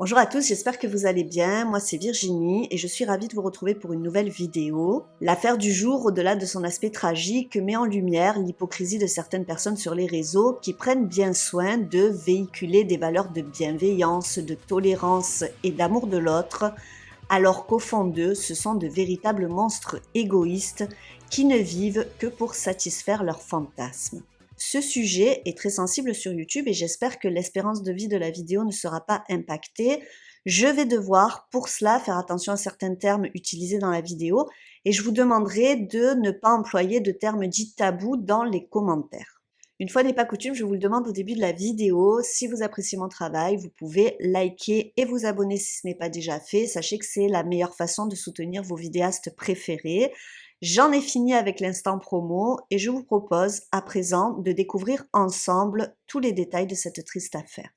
Bonjour à tous, j'espère que vous allez bien. Moi c'est Virginie et je suis ravie de vous retrouver pour une nouvelle vidéo. L'affaire du jour, au-delà de son aspect tragique, met en lumière l'hypocrisie de certaines personnes sur les réseaux qui prennent bien soin de véhiculer des valeurs de bienveillance, de tolérance et d'amour de l'autre, alors qu'au fond d'eux, ce sont de véritables monstres égoïstes qui ne vivent que pour satisfaire leurs fantasmes. Ce sujet est très sensible sur YouTube et j'espère que l'espérance de vie de la vidéo ne sera pas impactée. Je vais devoir pour cela faire attention à certains termes utilisés dans la vidéo et je vous demanderai de ne pas employer de termes dits tabous dans les commentaires. Une fois n'est pas coutume, je vous le demande au début de la vidéo. Si vous appréciez mon travail, vous pouvez liker et vous abonner si ce n'est pas déjà fait. Sachez que c'est la meilleure façon de soutenir vos vidéastes préférés. J'en ai fini avec l'instant promo et je vous propose à présent de découvrir ensemble tous les détails de cette triste affaire.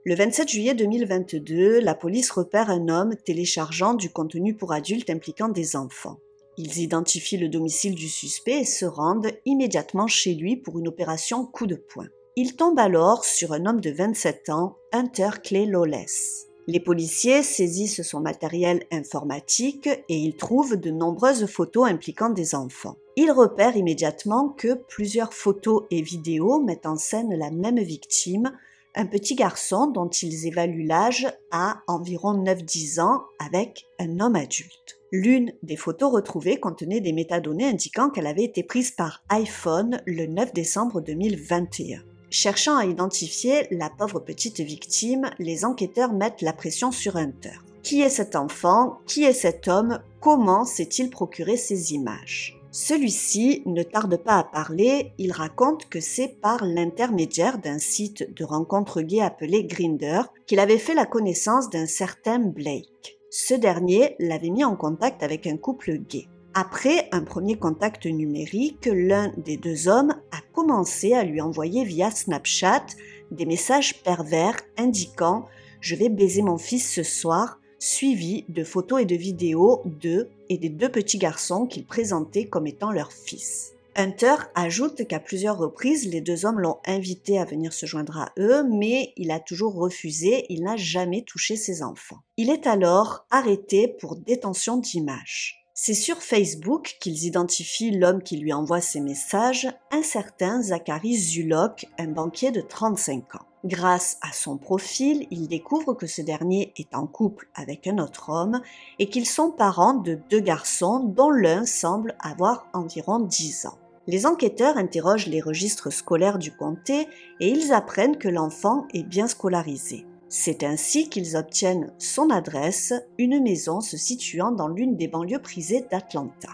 Le 27 juillet 2022, la police repère un homme téléchargeant du contenu pour adultes impliquant des enfants. Ils identifient le domicile du suspect et se rendent immédiatement chez lui pour une opération coup de poing. Ils tombent alors sur un homme de 27 ans, Hunter Clay Lawless. Les policiers saisissent son matériel informatique et ils trouvent de nombreuses photos impliquant des enfants. Ils repèrent immédiatement que plusieurs photos et vidéos mettent en scène la même victime, un petit garçon dont ils évaluent l'âge à environ 9-10 ans avec un homme adulte. L'une des photos retrouvées contenait des métadonnées indiquant qu'elle avait été prise par iPhone le 9 décembre 2021. Cherchant à identifier la pauvre petite victime, les enquêteurs mettent la pression sur Hunter. Qui est cet enfant? Qui est cet homme? Comment s'est-il procuré ces images? Celui-ci ne tarde pas à parler, il raconte que c'est par l'intermédiaire d'un site de rencontre gay appelé Grindr qu'il avait fait la connaissance d'un certain Blake. Ce dernier l'avait mis en contact avec un couple gay. Après un premier contact numérique, l'un des deux hommes a commencé à lui envoyer via Snapchat des messages pervers indiquant « Je vais baiser mon fils ce soir », suivi de photos et de vidéos d'eux et des deux petits garçons qu'il présentait comme étant leurs fils. Hunter ajoute qu'à plusieurs reprises, les deux hommes l'ont invité à venir se joindre à eux, mais il a toujours refusé, il n'a jamais touché ses enfants. Il est alors arrêté pour détention d'images. C'est sur Facebook qu'ils identifient l'homme qui lui envoie ces messages, un certain Zachary Zulok, un banquier de 35 ans. Grâce à son profil, il découvre que ce dernier est en couple avec un autre homme et qu'ils sont parents de deux garçons dont l'un semble avoir environ 10 ans. Les enquêteurs interrogent les registres scolaires du comté et ils apprennent que l'enfant est bien scolarisé. C'est ainsi qu'ils obtiennent son adresse, une maison se situant dans l'une des banlieues prisées d'Atlanta.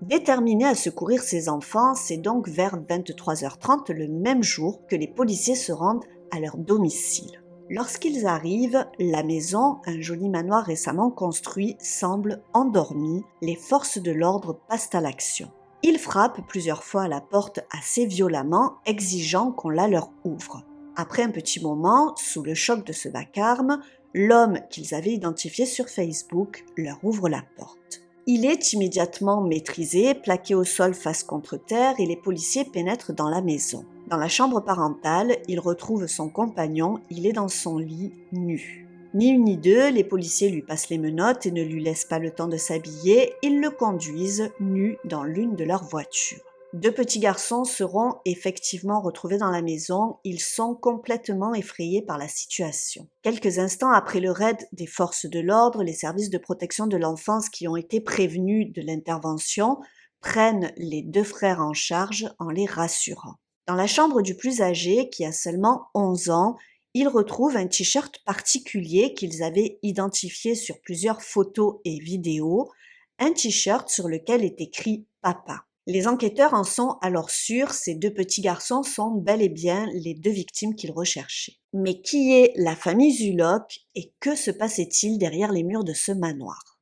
Déterminés à secourir ses enfants, c'est donc vers 23h30 le même jour que les policiers se rendent à leur domicile. Lorsqu'ils arrivent, la maison, un joli manoir récemment construit, semble endormie. Les forces de l'ordre passent à l'action. Ils frappent plusieurs fois à la porte assez violemment, exigeant qu'on la leur ouvre. Après un petit moment, sous le choc de ce vacarme, l'homme qu'ils avaient identifié sur Facebook leur ouvre la porte. Il est immédiatement maîtrisé, plaqué au sol face contre terre et les policiers pénètrent dans la maison. Dans la chambre parentale, il retrouve son compagnon, il est dans son lit, nu. Ni une ni deux, les policiers lui passent les menottes et ne lui laissent pas le temps de s'habiller, ils le conduisent nu dans l'une de leurs voitures. Deux petits garçons seront effectivement retrouvés dans la maison, ils sont complètement effrayés par la situation. Quelques instants après le raid des forces de l'ordre, les services de protection de l'enfance qui ont été prévenus de l'intervention prennent les deux frères en charge en les rassurant. Dans la chambre du plus âgé, qui a seulement 11 ans, ils retrouvent un t-shirt particulier qu'ils avaient identifié sur plusieurs photos et vidéos, un t-shirt sur lequel est écrit « Papa ». Les enquêteurs en sont alors sûrs, ces deux petits garçons sont bel et bien les deux victimes qu'ils recherchaient. Mais qui est la famille Zulok et que se passait-il derrière les murs de ce manoir?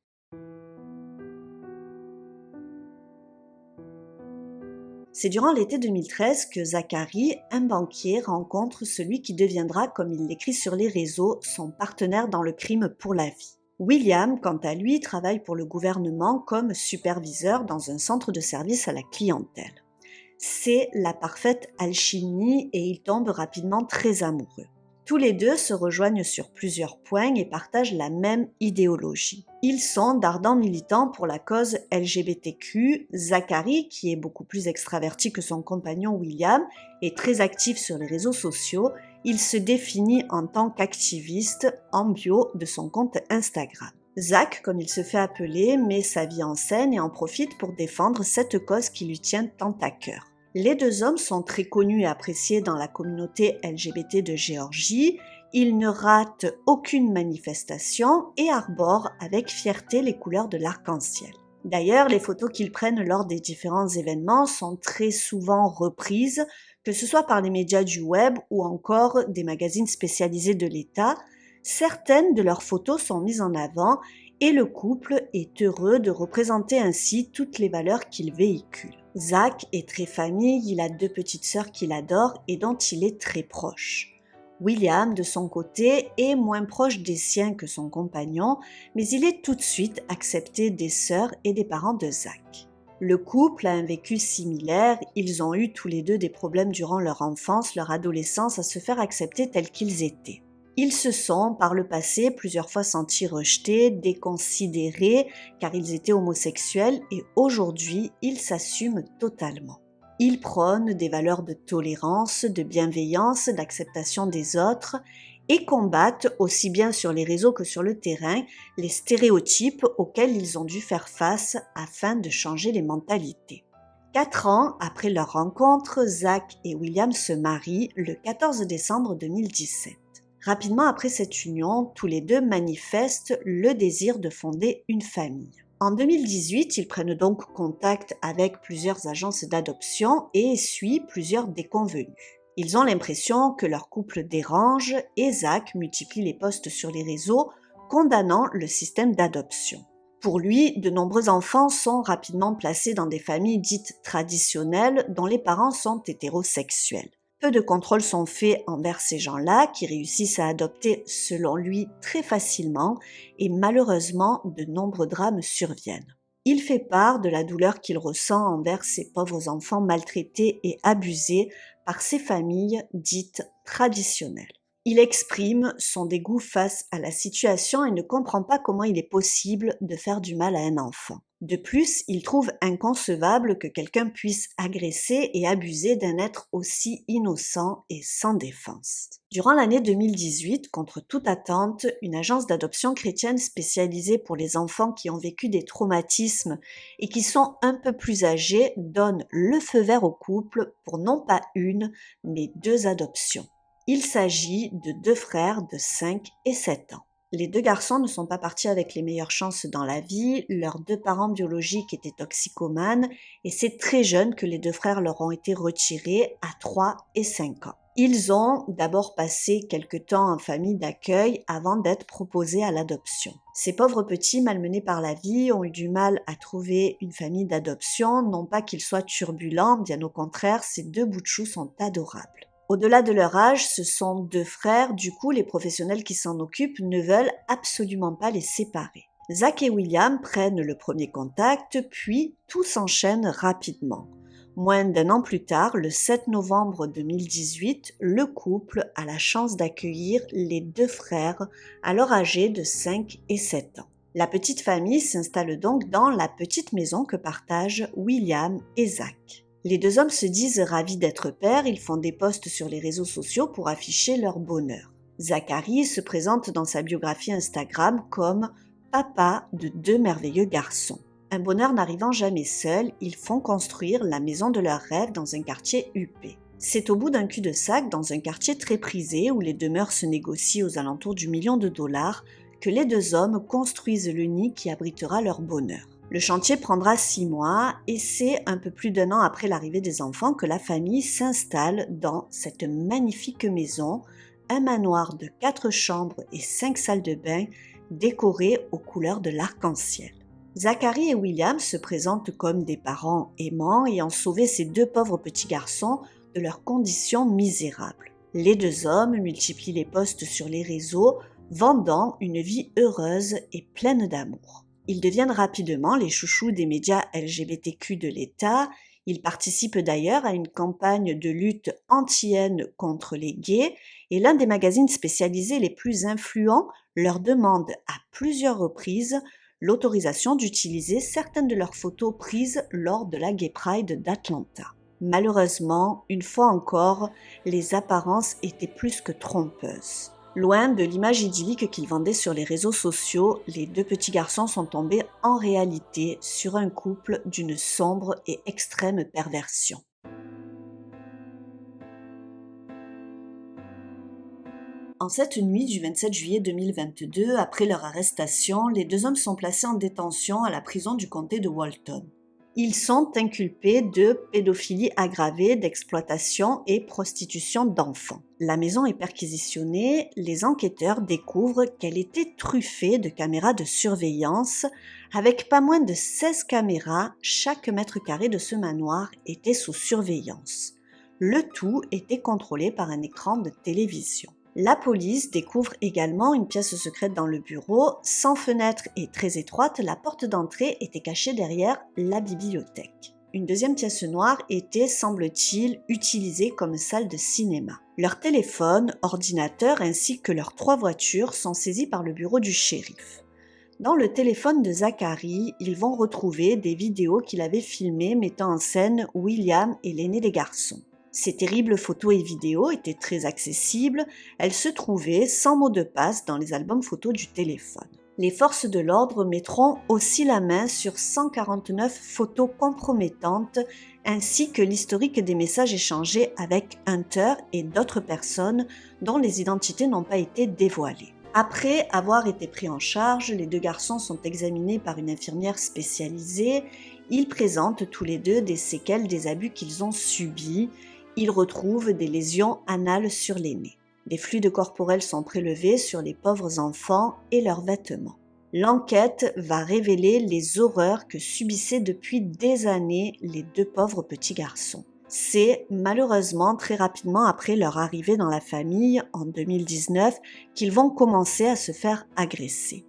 C'est durant l'été 2013 que Zachary, un banquier, rencontre celui qui deviendra, comme il l'écrit sur les réseaux, son partenaire dans le crime pour la vie. William, quant à lui, travaille pour le gouvernement comme superviseur dans un centre de service à la clientèle. C'est la parfaite alchimie et ils tombent rapidement très amoureux. Tous les deux se rejoignent sur plusieurs points et partagent la même idéologie. Ils sont d'ardents militants pour la cause LGBTQ. Zachary, qui est beaucoup plus extraverti que son compagnon William, est très actif sur les réseaux sociaux. Il se définit en tant qu'activiste en bio de son compte Instagram. Zach, comme il se fait appeler, met sa vie en scène et en profite pour défendre cette cause qui lui tient tant à cœur. Les deux hommes sont très connus et appréciés dans la communauté LGBT de Géorgie. Ils ne ratent aucune manifestation et arborent avec fierté les couleurs de l'arc-en-ciel. D'ailleurs, les photos qu'ils prennent lors des différents événements sont très souvent reprises, que ce soit par les médias du web ou encore des magazines spécialisés de l'État. Certaines de leurs photos sont mises en avant et le couple est heureux de représenter ainsi toutes les valeurs qu'il véhicule. Zach est très famille, il a 2 petites sœurs qu'il adore et dont il est très proche. William, de son côté, est moins proche des siens que son compagnon, mais il est tout de suite accepté des sœurs et des parents de Zach. Le couple a un vécu similaire, ils ont eu tous les deux des problèmes durant leur enfance, leur adolescence à se faire accepter tels qu'ils étaient. Ils se sont, par le passé, plusieurs fois sentis rejetés, déconsidérés, car ils étaient homosexuels et aujourd'hui, ils s'assument totalement. Ils prônent des valeurs de tolérance, de bienveillance, d'acceptation des autres et combattent, aussi bien sur les réseaux que sur le terrain, les stéréotypes auxquels ils ont dû faire face afin de changer les mentalités. 4 ans après leur rencontre, Zach et William se marient le 14 décembre 2017. Rapidement après cette union, tous les deux manifestent le désir de fonder une famille. En 2018, ils prennent donc contact avec plusieurs agences d'adoption et essuient plusieurs déconvenues. Ils ont l'impression que leur couple dérange et Zach multiplie les posts sur les réseaux, condamnant le système d'adoption. Pour lui, de nombreux enfants sont rapidement placés dans des familles dites traditionnelles dont les parents sont hétérosexuels. Peu de contrôles sont faits envers ces gens-là qui réussissent à adopter, selon lui, très facilement et malheureusement, de nombreux drames surviennent. Il fait part de la douleur qu'il ressent envers ces pauvres enfants maltraités et abusés par ces familles dites traditionnelles. Il exprime son dégoût face à la situation et ne comprend pas comment il est possible de faire du mal à un enfant. De plus, il trouve inconcevable que quelqu'un puisse agresser et abuser d'un être aussi innocent et sans défense. Durant l'année 2018, contre toute attente, une agence d'adoption chrétienne spécialisée pour les enfants qui ont vécu des traumatismes et qui sont un peu plus âgés donne le feu vert au couple pour non pas une, mais 2 adoptions. Il s'agit de 2 frères de 5 et 7 ans. Les 2 garçons ne sont pas partis avec les meilleures chances dans la vie, leurs 2 parents biologiques étaient toxicomanes et c'est très jeune que les 2 frères leur ont été retirés à 3 et 5 ans. Ils ont d'abord passé quelque temps en famille d'accueil avant d'être proposés à l'adoption. Ces pauvres petits malmenés par la vie ont eu du mal à trouver une famille d'adoption, non pas qu'ils soient turbulents, bien au contraire, ces 2 bouts de chou sont adorables. Au-delà de leur âge, ce sont 2 frères, du coup les professionnels qui s'en occupent ne veulent absolument pas les séparer. Zach et William prennent le premier contact, puis tout s'enchaîne rapidement. Moins d'1 an plus tard, le 7 novembre 2018, le couple a la chance d'accueillir les 2 frères, alors âgés de 5 et 7 ans. La petite famille s'installe donc dans la petite maison que partagent William et Zach. Les 2 hommes se disent ravis d'être pères, ils font des posts sur les réseaux sociaux pour afficher leur bonheur. Zachary se présente dans sa biographie Instagram comme « papa de 2 merveilleux garçons ». Un bonheur n'arrivant jamais seul, ils font construire la maison de leurs rêves dans un quartier huppé. C'est au bout d'un cul-de-sac, dans un quartier très prisé où les demeures se négocient aux alentours du $1 million, que les 2 hommes construisent le nid qui abritera leur bonheur. Le chantier prendra 6 mois et c'est un peu plus d'1 an après l'arrivée des enfants que la famille s'installe dans cette magnifique maison, un manoir de 4 chambres et 5 salles de bain décorées aux couleurs de l'arc-en-ciel. Zachary et William se présentent comme des parents aimants ayant sauvé ces 2 pauvres petits garçons de leurs conditions misérables. Les 2 hommes multiplient les posts sur les réseaux, vendant une vie heureuse et pleine d'amour. Ils deviennent rapidement les chouchous des médias LGBTQ de l'État, Il participe d'ailleurs à une campagne de lutte anti-haine contre les gays et l'un des magazines spécialisés les plus influents leur demande à plusieurs reprises l'autorisation d'utiliser certaines de leurs photos prises lors de la Gay Pride d'Atlanta. Malheureusement, une fois encore, les apparences étaient plus que trompeuses. Loin de l'image idyllique qu'ils vendaient sur les réseaux sociaux, les deux petits garçons sont tombés en réalité sur un couple d'une sombre et extrême perversion. En cette nuit du 27 juillet 2022, après leur arrestation, les deux hommes sont placés en détention à la prison du comté de Walton. Ils sont inculpés de pédophilie aggravée, d'exploitation et prostitution d'enfants. La maison est perquisitionnée, les enquêteurs découvrent qu'elle était truffée de caméras de surveillance. Avec pas moins de 16 caméras, chaque mètre carré de ce manoir était sous surveillance. Le tout était contrôlé par un écran de télévision. La police découvre également une pièce secrète dans le bureau. Sans fenêtre et très étroite, la porte d'entrée était cachée derrière la bibliothèque. Une deuxième pièce noire était, semble-t-il, utilisée comme salle de cinéma. Leur téléphone, ordinateur ainsi que leurs 3 voitures sont saisis par le bureau du shérif. Dans le téléphone de Zachary, ils vont retrouver des vidéos qu'il avait filmées mettant en scène William et l'aîné des garçons. Ces terribles photos et vidéos étaient très accessibles, elles se trouvaient sans mot de passe dans les albums photos du téléphone. Les forces de l'ordre mettront aussi la main sur 149 photos compromettantes ainsi que l'historique des messages échangés avec Hunter et d'autres personnes dont les identités n'ont pas été dévoilées. Après avoir été pris en charge, les deux garçons sont examinés par une infirmière spécialisée. Ils présentent tous les deux des séquelles des abus qu'ils ont subis. Ils retrouvent des lésions anales sur les nez. Des fluides corporels sont prélevés sur les pauvres enfants et leurs vêtements. L'enquête va révéler les horreurs que subissaient depuis des années les deux pauvres petits garçons. C'est malheureusement très rapidement après leur arrivée dans la famille, en 2019, qu'ils vont commencer à se faire agresser.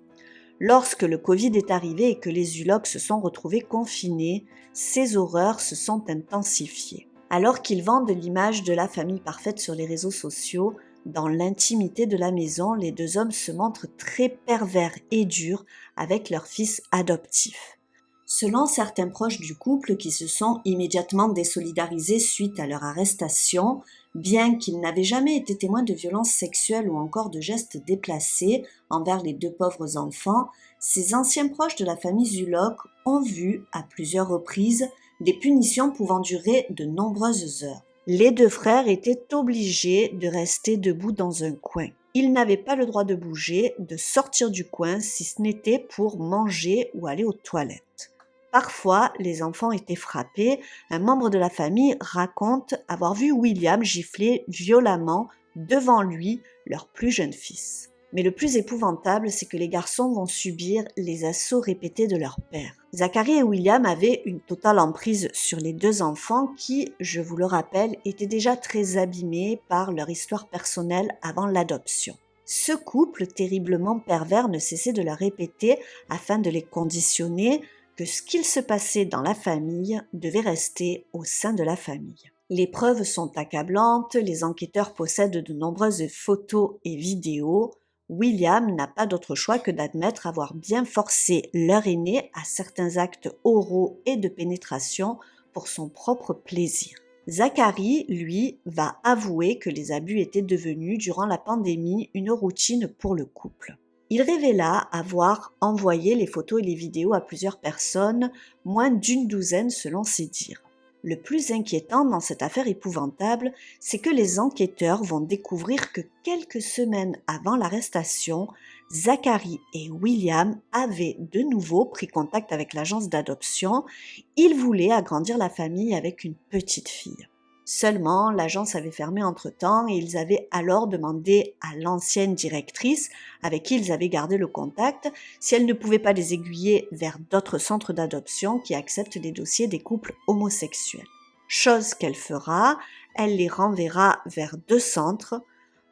Lorsque le Covid est arrivé et que les Ulocs se sont retrouvés confinés, ces horreurs se sont intensifiées. Alors qu'ils vendent l'image de la famille parfaite sur les réseaux sociaux, dans l'intimité de la maison, les deux hommes se montrent très pervers et durs avec leur fils adoptif. Selon certains proches du couple qui se sont immédiatement désolidarisés suite à leur arrestation, bien qu'ils n'avaient jamais été témoins de violences sexuelles ou encore de gestes déplacés envers les deux pauvres enfants, ces anciens proches de la famille Zulock ont vu, à plusieurs reprises, des punitions pouvant durer de nombreuses heures. Les deux frères étaient obligés de rester debout dans un coin. Ils n'avaient pas le droit de bouger, de sortir du coin si ce n'était pour manger ou aller aux toilettes. Parfois, les enfants étaient frappés. Un membre de la famille raconte avoir vu William gifler violemment devant lui leur plus jeune fils. Mais le plus épouvantable, c'est que les garçons vont subir les assauts répétés de leur père. Zachary et William avaient une totale emprise sur les deux enfants qui, je vous le rappelle, étaient déjà très abîmés par leur histoire personnelle avant l'adoption. Ce couple terriblement pervers ne cessait de leur répéter, afin de les conditionner, que ce qu'il se passait dans la famille devait rester au sein de la famille. Les preuves sont accablantes, les enquêteurs possèdent de nombreuses photos et vidéos. William n'a pas d'autre choix que d'admettre avoir bien forcé leur aîné à certains actes oraux et de pénétration pour son propre plaisir. Zachary, lui, va avouer que les abus étaient devenus, durant la pandémie, une routine pour le couple. Il révéla avoir envoyé les photos et les vidéos à plusieurs personnes, moins d'une douzaine selon ses dires. Le plus inquiétant dans cette affaire épouvantable, c'est que les enquêteurs vont découvrir que quelques semaines avant l'arrestation, Zachary et William avaient de nouveau pris contact avec l'agence d'adoption. Ils voulaient agrandir la famille avec une petite fille. Seulement, l'agence avait fermé entre-temps et ils avaient alors demandé à l'ancienne directrice, avec qui ils avaient gardé le contact, si elle ne pouvait pas les aiguiller vers d'autres centres d'adoption qui acceptent les dossiers des couples homosexuels. Chose qu'elle fera, elle les renverra vers 2 centres.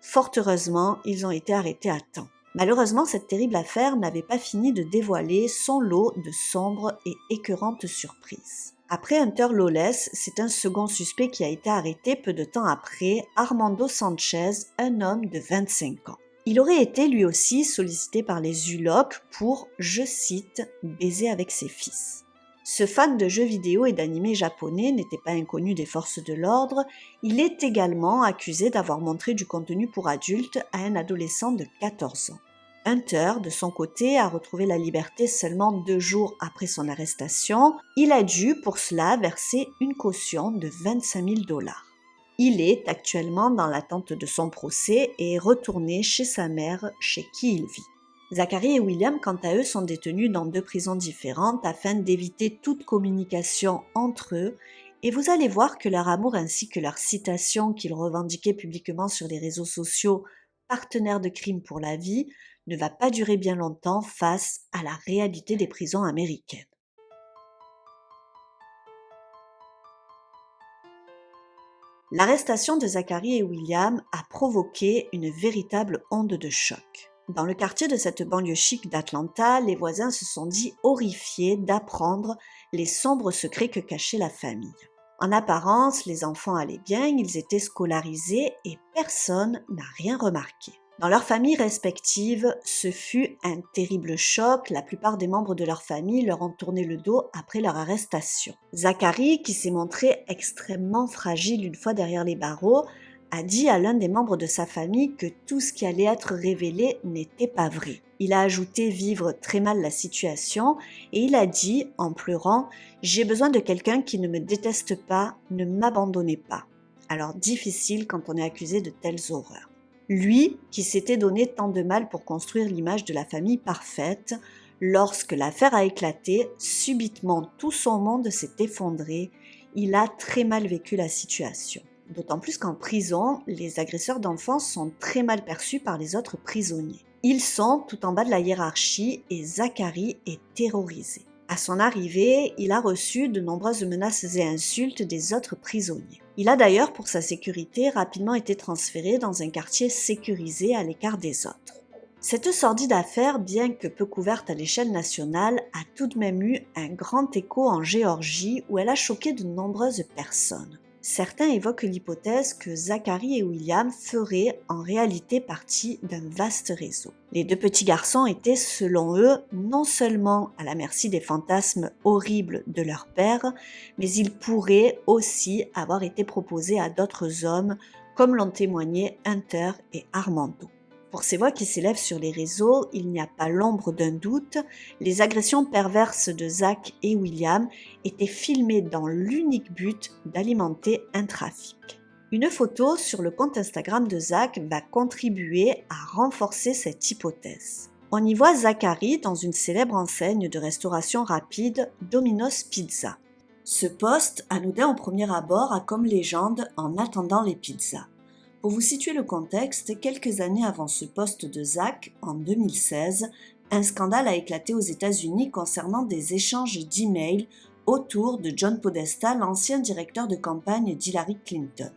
Fort heureusement, ils ont été arrêtés à temps. Malheureusement, cette terrible affaire n'avait pas fini de dévoiler son lot de sombres et écœurantes surprises. Après Hunter Lawless, c'est un second suspect qui a été arrêté peu de temps après, Armando Sanchez, un homme de 25 ans. Il aurait été lui aussi sollicité par les ULOC pour, je cite, « baiser avec ses fils ». Ce fan de jeux vidéo et d'animés japonais n'était pas inconnu des forces de l'ordre, il est également accusé d'avoir montré du contenu pour adultes à un adolescent de 14 ans. Hunter, de son côté, a retrouvé la liberté seulement 2 jours après son arrestation. Il a dû pour cela verser une caution de 25 000 $. Il est actuellement dans l'attente de son procès et est retourné chez sa mère, chez qui il vit. Zachary et William, quant à eux, sont détenus dans 2 prisons différentes afin d'éviter toute communication entre eux, et vous allez voir que leur amour ainsi que leur citation qu'ils revendiquaient publiquement sur les réseaux sociaux « partenaires de crime pour la vie » ne va pas durer bien longtemps face à la réalité des prisons américaines. L'arrestation de Zachary et William a provoqué une véritable onde de choc. Dans le quartier de cette banlieue chic d'Atlanta, les voisins se sont dit horrifiés d'apprendre les sombres secrets que cachait la famille. En apparence, les enfants allaient bien, ils étaient scolarisés et personne n'a rien remarqué. Dans leurs familles respectives, ce fut un terrible choc. La plupart des membres de leur famille leur ont tourné le dos après leur arrestation. Zachary, qui s'est montré extrêmement fragile une fois derrière les barreaux, a dit à l'un des membres de sa famille que tout ce qui allait être révélé n'était pas vrai. Il a ajouté vivre très mal la situation et il a dit, en pleurant, « J'ai besoin de quelqu'un qui ne me déteste pas, ne m'abandonnez pas ». Alors difficile quand on est accusé de telles horreurs. Lui, qui s'était donné tant de mal pour construire l'image de la famille parfaite, lorsque l'affaire a éclaté, subitement tout son monde s'est effondré, il a très mal vécu la situation. D'autant plus qu'en prison, les agresseurs d'enfants sont très mal perçus par les autres prisonniers. Ils sont tout en bas de la hiérarchie et Zachary est terrorisé. À son arrivée, il a reçu de nombreuses menaces et insultes des autres prisonniers. Il a d'ailleurs, pour sa sécurité, rapidement été transféré dans un quartier sécurisé à l'écart des autres. Cette sordide affaire, bien que peu couverte à l'échelle nationale, a tout de même eu un grand écho en Géorgie où elle a choqué de nombreuses personnes. Certains évoquent l'hypothèse que Zachary et William feraient en réalité partie d'un vaste réseau. Les 2 petits garçons étaient, selon eux, non seulement à la merci des fantasmes horribles de leur père, mais ils pourraient aussi avoir été proposés à d'autres hommes, comme l'ont témoigné Hunter et Armando. Pour ces voix qui s'élèvent sur les réseaux, il n'y a pas l'ombre d'un doute, les agressions perverses de Zach et William étaient filmées dans l'unique but d'alimenter un trafic. Une photo sur le compte Instagram de Zach va contribuer à renforcer cette hypothèse. On y voit Zachary dans une célèbre enseigne de restauration rapide, Domino's Pizza. Ce poste, anodin au premier abord, a comme légende « En attendant les pizzas ». Pour vous situer le contexte, quelques années avant ce poste de Zach, en 2016, un scandale a éclaté aux États-Unis concernant des échanges d'emails autour de John Podesta, l'ancien directeur de campagne d'Hillary Clinton.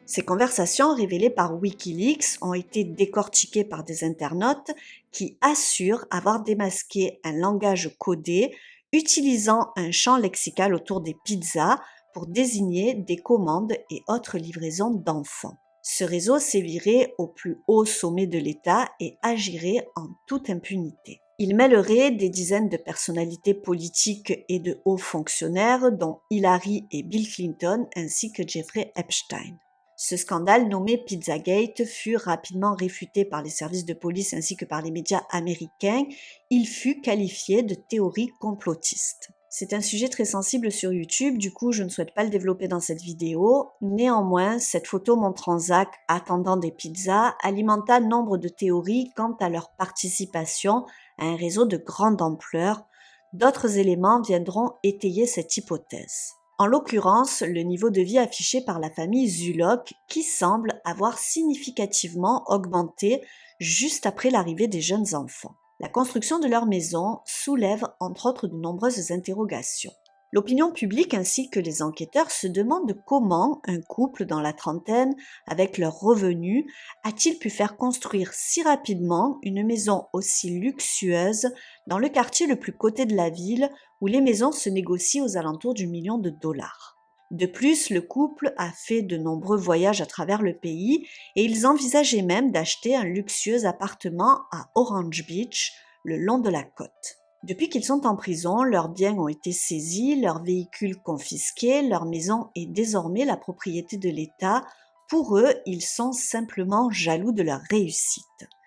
Ces conversations révélées par Wikileaks ont été décortiquées par des internautes qui assurent avoir démasqué un langage codé utilisant un champ lexical autour des pizzas pour désigner des commandes et autres livraisons d'enfants. Ce réseau sévirait au plus haut sommet de l'État et agirait en toute impunité. Il mêlerait des dizaines de personnalités politiques et de hauts fonctionnaires, dont Hillary et Bill Clinton, ainsi que Jeffrey Epstein. Ce scandale nommé Pizzagate fut rapidement réfuté par les services de police ainsi que par les médias américains. Il fut qualifié de théorie complotiste. C'est un sujet très sensible sur YouTube, du coup je ne souhaite pas le développer dans cette vidéo. Néanmoins, cette photo montrant Zach attendant des pizzas alimenta nombre de théories quant à leur participation à un réseau de grande ampleur. D'autres éléments viendront étayer cette hypothèse. En l'occurrence, le niveau de vie affiché par la famille Zulock qui semble avoir significativement augmenté juste après l'arrivée des jeunes enfants. La construction de leur maison soulève entre autres de nombreuses interrogations. L'opinion publique ainsi que les enquêteurs se demandent comment un couple dans la trentaine, avec leurs revenus, a-t-il pu faire construire si rapidement une maison aussi luxueuse dans le quartier le plus coté de la ville où les maisons se négocient aux alentours du million de dollars. De plus, le couple a fait de nombreux voyages à travers le pays et ils envisageaient même d'acheter un luxueux appartement à Orange Beach, le long de la côte. Depuis qu'ils sont en prison, leurs biens ont été saisis, leurs véhicules confisqués, leur maison est désormais la propriété de l'État. Pour eux, ils sont simplement jaloux de leur réussite.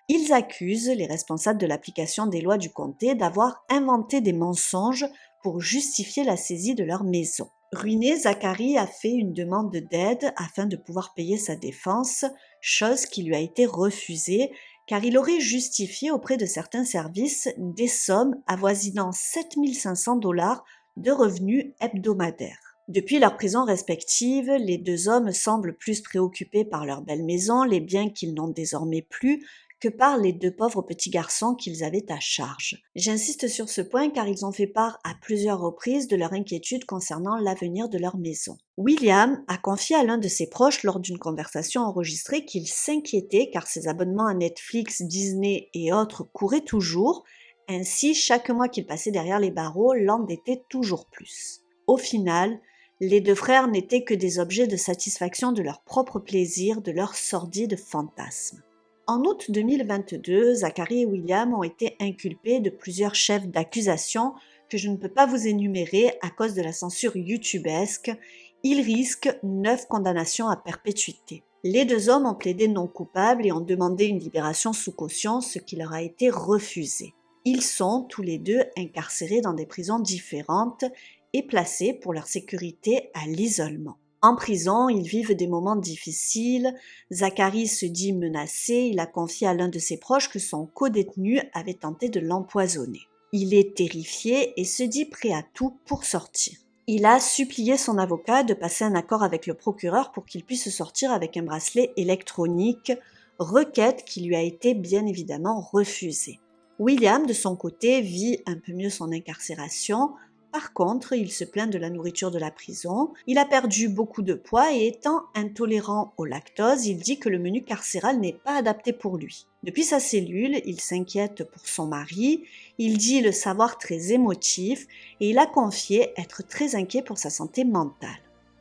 Ils accusent les responsables de l'application des lois du comté d'avoir inventé des mensonges pour justifier la saisie de leur maison. Ruiné, Zachary a fait une demande d'aide afin de pouvoir payer sa défense, chose qui lui a été refusée car il aurait justifié auprès de certains services des sommes avoisinant 7 500 $ de revenus hebdomadaires. Depuis leurs prisons respectives, les deux hommes semblent plus préoccupés par leur belle maison, les biens qu'ils n'ont désormais plus, que par les deux pauvres petits garçons qu'ils avaient à charge. J'insiste sur ce point car ils ont fait part à plusieurs reprises de leur inquiétude concernant l'avenir de leur maison. William a confié à l'un de ses proches lors d'une conversation enregistrée qu'il s'inquiétait car ses abonnements à Netflix, Disney et autres couraient toujours, ainsi chaque mois qu'il passait derrière les barreaux l'endettait toujours plus. Au final, les deux frères n'étaient que des objets de satisfaction de leur propre plaisir, de leur sordide fantasme. En août 2022, Zachary et William ont été inculpés de plusieurs chefs d'accusation que je ne peux pas vous énumérer à cause de la censure youtubesque. Ils risquent 9 condamnations à perpétuité. Les deux hommes ont plaidé non coupables et ont demandé une libération sous caution, ce qui leur a été refusé. Ils sont tous les deux incarcérés dans des prisons différentes et placés pour leur sécurité à l'isolement. En prison, ils vivent des moments difficiles. Zachary se dit menacé. Il a confié à l'un de ses proches que son codétenu avait tenté de l'empoisonner. Il est terrifié et se dit prêt à tout pour sortir. Il a supplié son avocat de passer un accord avec le procureur pour qu'il puisse sortir avec un bracelet électronique, requête qui lui a été bien évidemment refusée. William, de son côté, vit un peu mieux son incarcération. Par contre, il se plaint de la nourriture de la prison, il a perdu beaucoup de poids et étant intolérant au lactose, il dit que le menu carcéral n'est pas adapté pour lui. Depuis sa cellule, il s'inquiète pour son mari, il dit le savoir très émotif et il a confié être très inquiet pour sa santé mentale.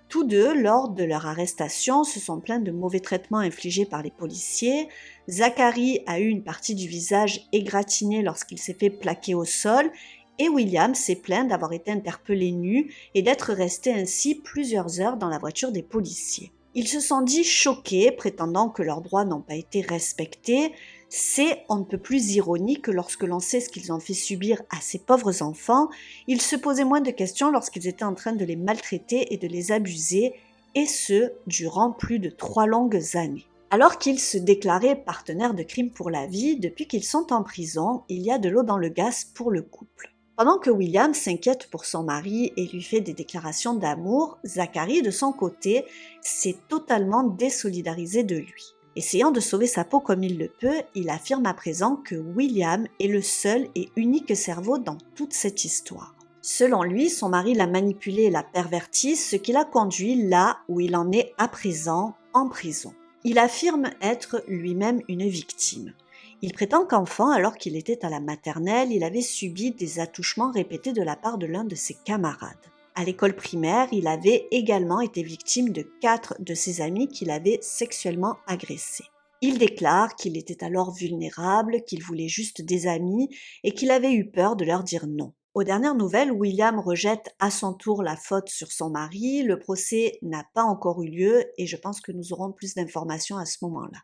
Tous deux, lors de leur arrestation, se sont plaints de mauvais traitements infligés par les policiers. Zachary a eu une partie du visage égratignée lorsqu'il s'est fait plaquer au sol et William s'est plaint d'avoir été interpellé nu et d'être resté ainsi plusieurs heures dans la voiture des policiers. Ils se sont dit choqués, prétendant que leurs droits n'ont pas été respectés. C'est on ne peut plus ironique que lorsque l'on sait ce qu'ils ont fait subir à ces pauvres enfants, ils se posaient moins de questions lorsqu'ils étaient en train de les maltraiter et de les abuser, et ce, durant plus de 3 longues années. Alors qu'ils se déclaraient partenaires de crime pour la vie, depuis qu'ils sont en prison, il y a de l'eau dans le gaz pour le couple. Pendant que William s'inquiète pour son mari et lui fait des déclarations d'amour, Zachary, de son côté, s'est totalement désolidarisé de lui. Essayant de sauver sa peau comme il le peut, il affirme à présent que William est le seul et unique cerveau dans toute cette histoire. Selon lui, son mari l'a manipulé et l'a perverti, ce qui l'a conduit là où il en est à présent, en prison. Il affirme être lui-même une victime. Il prétend qu'enfant, alors qu'il était à la maternelle, il avait subi des attouchements répétés de la part de l'un de ses camarades. À l'école primaire, il avait également été victime de 4 de ses amis qui l'avaient sexuellement agressé. Il déclare qu'il était alors vulnérable, qu'il voulait juste des amis et qu'il avait eu peur de leur dire non. Aux dernières nouvelles, William rejette à son tour la faute sur son mari. Le procès n'a pas encore eu lieu et je pense que nous aurons plus d'informations à ce moment-là.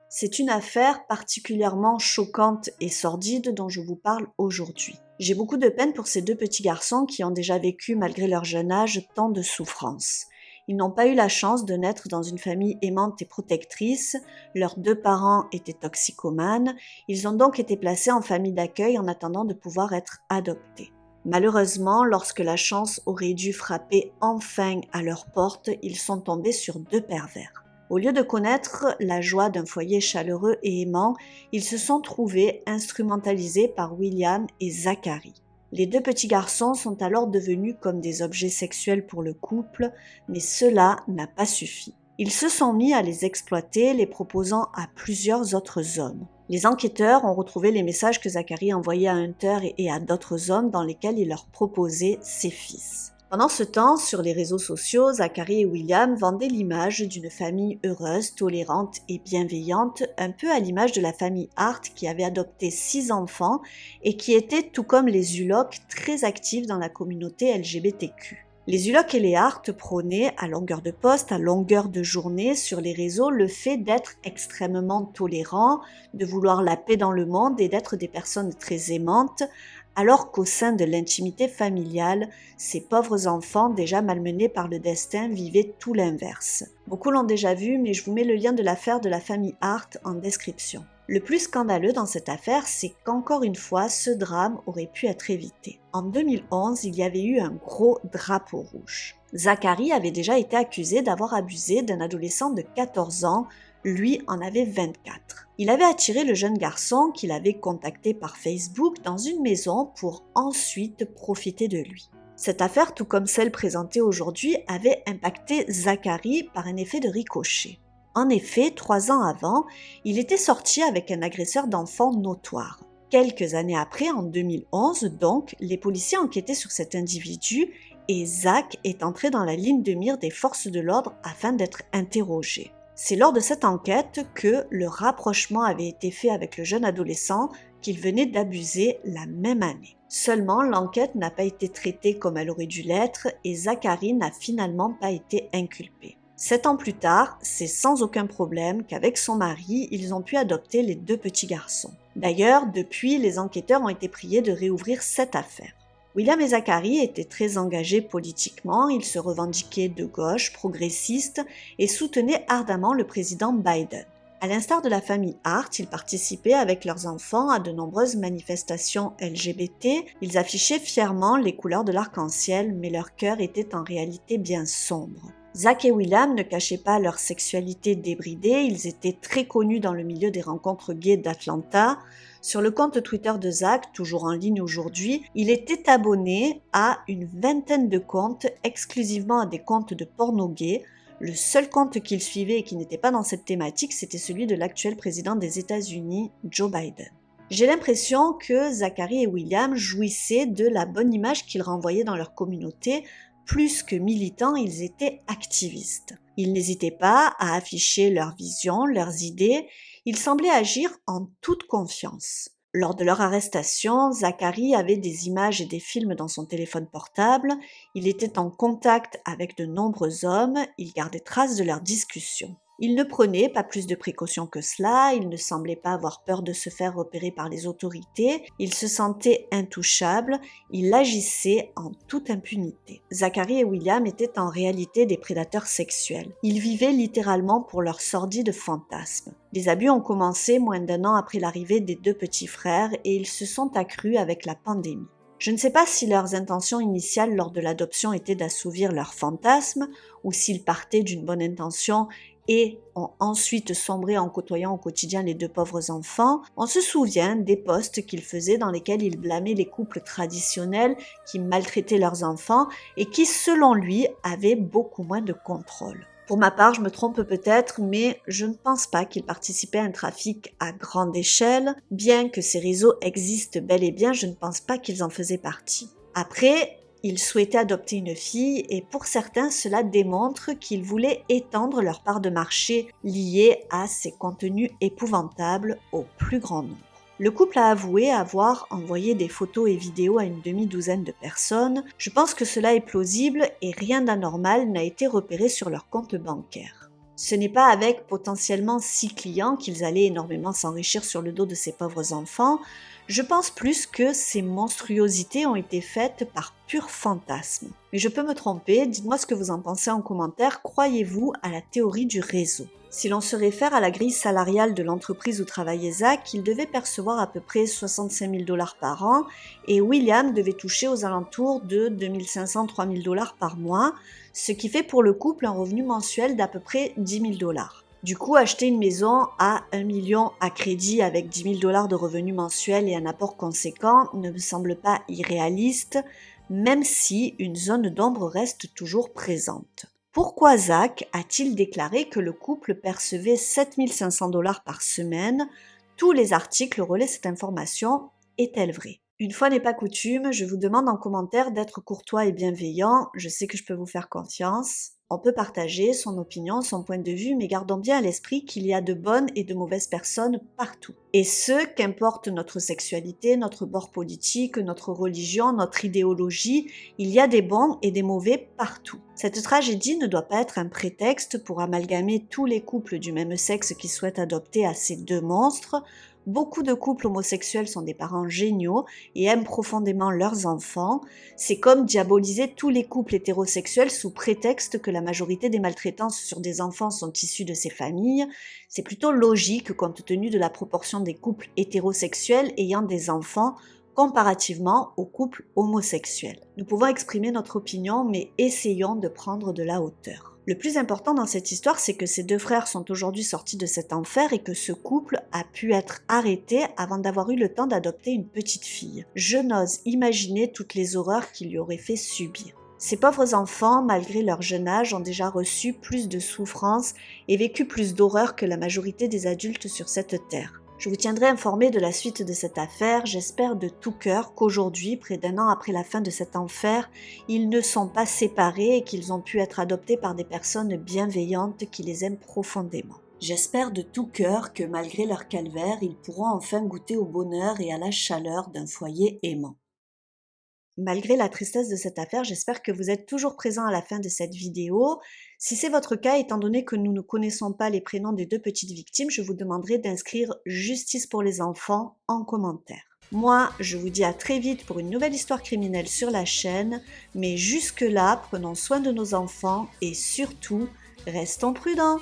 C'est une affaire particulièrement choquante et sordide dont je vous parle aujourd'hui. J'ai beaucoup de peine pour ces 2 petits garçons qui ont déjà vécu, malgré leur jeune âge, tant de souffrances. Ils n'ont pas eu la chance de naître dans une famille aimante et protectrice, leurs 2 parents étaient toxicomanes, ils ont donc été placés en famille d'accueil en attendant de pouvoir être adoptés. Malheureusement, lorsque la chance aurait dû frapper enfin à leur porte, ils sont tombés sur 2 pervers. Au lieu de connaître la joie d'un foyer chaleureux et aimant, ils se sont trouvés instrumentalisés par William et Zachary. Les deux petits garçons sont alors devenus comme des objets sexuels pour le couple, mais cela n'a pas suffi. Ils se sont mis à les exploiter, les proposant à plusieurs autres hommes. Les enquêteurs ont retrouvé les messages que Zachary envoyait à Hunter et à d'autres hommes dans lesquels il leur proposait ses fils. Pendant ce temps, sur les réseaux sociaux, Zachary et William vendaient l'image d'une famille heureuse, tolérante et bienveillante, un peu à l'image de la famille Hart qui avait adopté 6 enfants et qui était, tout comme les Hulock, très actifs dans la communauté LGBTQ. Les Hulock et les Hart prônaient, à longueur de poste, à longueur de journée sur les réseaux, le fait d'être extrêmement tolérants, de vouloir la paix dans le monde et d'être des personnes très aimantes, alors qu'au sein de l'intimité familiale, ces pauvres enfants, déjà malmenés par le destin, vivaient tout l'inverse. Beaucoup l'ont déjà vu, mais je vous mets le lien de l'affaire de la famille Hart en description. Le plus scandaleux dans cette affaire, c'est qu'encore une fois, ce drame aurait pu être évité. En 2011, il y avait eu un gros drapeau rouge. Zachary avait déjà été accusé d'avoir abusé d'un adolescent de 14 ans, lui en avait 24. Il avait attiré le jeune garçon qu'il avait contacté par Facebook dans une maison pour ensuite profiter de lui. Cette affaire, tout comme celle présentée aujourd'hui, avait impacté Zachary par un effet de ricochet. En effet, 3 ans avant, il était sorti avec un agresseur d'enfants notoire. Quelques années après, en 2011 donc, les policiers enquêtaient sur cet individu et Zach est entré dans la ligne de mire des forces de l'ordre afin d'être interrogé. C'est lors de cette enquête que le rapprochement avait été fait avec le jeune adolescent qu'il venait d'abuser la même année. Seulement, l'enquête n'a pas été traitée comme elle aurait dû l'être et Zachary n'a finalement pas été inculpé. 7 ans plus tard, c'est sans aucun problème qu'avec son mari, ils ont pu adopter les 2 petits garçons. D'ailleurs, depuis, les enquêteurs ont été priés de réouvrir cette affaire. William et Zachary étaient très engagés politiquement, ils se revendiquaient de gauche, progressistes et soutenaient ardemment le président Biden. À l'instar de la famille Hart, ils participaient avec leurs enfants à de nombreuses manifestations LGBT, ils affichaient fièrement les couleurs de l'arc-en-ciel, mais leur cœur était en réalité bien sombre. Zach et William ne cachaient pas leur sexualité débridée, ils étaient très connus dans le milieu des rencontres gays d'Atlanta. Sur le compte Twitter de Zach, toujours en ligne aujourd'hui, il était abonné à une vingtaine de comptes, exclusivement à des comptes de porno gays. Le seul compte qu'il suivait et qui n'était pas dans cette thématique, c'était celui de l'actuel président des États-Unis, Joe Biden. J'ai l'impression que Zachary et William jouissaient de la bonne image qu'ils renvoyaient dans leur communauté. Plus que militants, ils étaient activistes. Ils n'hésitaient pas à afficher leurs visions, leurs idées. Ils semblaient agir en toute confiance. Lors de leur arrestation, Zachary avait des images et des films dans son téléphone portable. Il était en contact avec de nombreux hommes. Il gardait trace de leurs discussions. Il ne prenait pas plus de précautions que cela, il ne semblait pas avoir peur de se faire repérer par les autorités, il se sentait intouchable, il agissait en toute impunité. Zachary et William étaient en réalité des prédateurs sexuels. Ils vivaient littéralement pour leurs sordides fantasmes. Les abus ont commencé moins d'1 an après l'arrivée des 2 petits frères et ils se sont accrus avec la pandémie. Je ne sais pas si leurs intentions initiales lors de l'adoption étaient d'assouvir leurs fantasmes ou s'ils partaient d'une bonne intention et ont ensuite sombré en côtoyant au quotidien les 2 pauvres enfants. On se souvient des posts qu'ils faisaient dans lesquels ils blâmaient les couples traditionnels qui maltraitaient leurs enfants et qui, selon lui, avaient beaucoup moins de contrôle. Pour ma part, je me trompe peut-être, mais je ne pense pas qu'ils participaient à un trafic à grande échelle. Bien que ces réseaux existent bel et bien, je ne pense pas qu'ils en faisaient partie. Après, ils souhaitaient adopter une fille et pour certains, cela démontre qu'ils voulaient étendre leur part de marché liée à ces contenus épouvantables au plus grand nombre. Le couple a avoué avoir envoyé des photos et vidéos à une demi-douzaine de personnes. Je pense que cela est plausible et rien d'anormal n'a été repéré sur leur compte bancaire. Ce n'est pas avec potentiellement 6 clients qu'ils allaient énormément s'enrichir sur le dos de ces pauvres enfants. Je pense plus que ces monstruosités ont été faites par pur fantasme. Mais je peux me tromper, dites-moi ce que vous en pensez en commentaire, croyez-vous à la théorie du réseau? Si l'on se réfère à la grille salariale de l'entreprise où travaillait Zach, il devait percevoir à peu près 65 000 $ par an et William devait toucher aux alentours de 2500 à 3000 $ par mois, ce qui fait pour le couple un revenu mensuel d'à peu près 10 000 $. Du coup, acheter une maison à 1 million à crédit avec 10 000 $ de revenus mensuels et un apport conséquent ne me semble pas irréaliste, même si une zone d'ombre reste toujours présente. Pourquoi Zach a-t-il déclaré que le couple percevait 7 500 $ par semaine? Tous les articles relaient cette information. Est-elle vraie? Une fois n'est pas coutume, je vous demande en commentaire d'être courtois et bienveillant. Je sais que je peux vous faire confiance. On peut partager son opinion, son point de vue, mais gardons bien à l'esprit qu'il y a de bonnes et de mauvaises personnes partout. Et ce, qu'importe notre sexualité, notre bord politique, notre religion, notre idéologie, il y a des bons et des mauvais partout. Cette tragédie ne doit pas être un prétexte pour amalgamer tous les couples du même sexe qui souhaitent adopter à ces deux monstres. Beaucoup de couples homosexuels sont des parents géniaux et aiment profondément leurs enfants. C'est comme diaboliser tous les couples hétérosexuels sous prétexte que la majorité des maltraitances sur des enfants sont issues de ces familles. C'est plutôt logique compte tenu de la proportion des couples hétérosexuels ayant des enfants comparativement aux couples homosexuels. Nous pouvons exprimer notre opinion, mais essayons de prendre de la hauteur. Le plus important dans cette histoire, c'est que ces deux frères sont aujourd'hui sortis de cet enfer et que ce couple a pu être arrêté avant d'avoir eu le temps d'adopter une petite fille. Je n'ose imaginer toutes les horreurs qu'il lui aurait fait subir. Ces pauvres enfants, malgré leur jeune âge, ont déjà reçu plus de souffrances et vécu plus d'horreurs que la majorité des adultes sur cette terre. Je vous tiendrai informé de la suite de cette affaire. J'espère de tout cœur qu'aujourd'hui, près d'1 an après la fin de cet enfer, ils ne sont pas séparés et qu'ils ont pu être adoptés par des personnes bienveillantes qui les aiment profondément. J'espère de tout cœur que malgré leur calvaire, ils pourront enfin goûter au bonheur et à la chaleur d'un foyer aimant. Malgré la tristesse de cette affaire, j'espère que vous êtes toujours présents à la fin de cette vidéo. Si c'est votre cas, étant donné que nous ne connaissons pas les prénoms des deux petites victimes, je vous demanderai d'inscrire Justice pour les enfants en commentaire. Moi, je vous dis à très vite pour une nouvelle histoire criminelle sur la chaîne, mais jusque-là, prenons soin de nos enfants et surtout, restons prudents.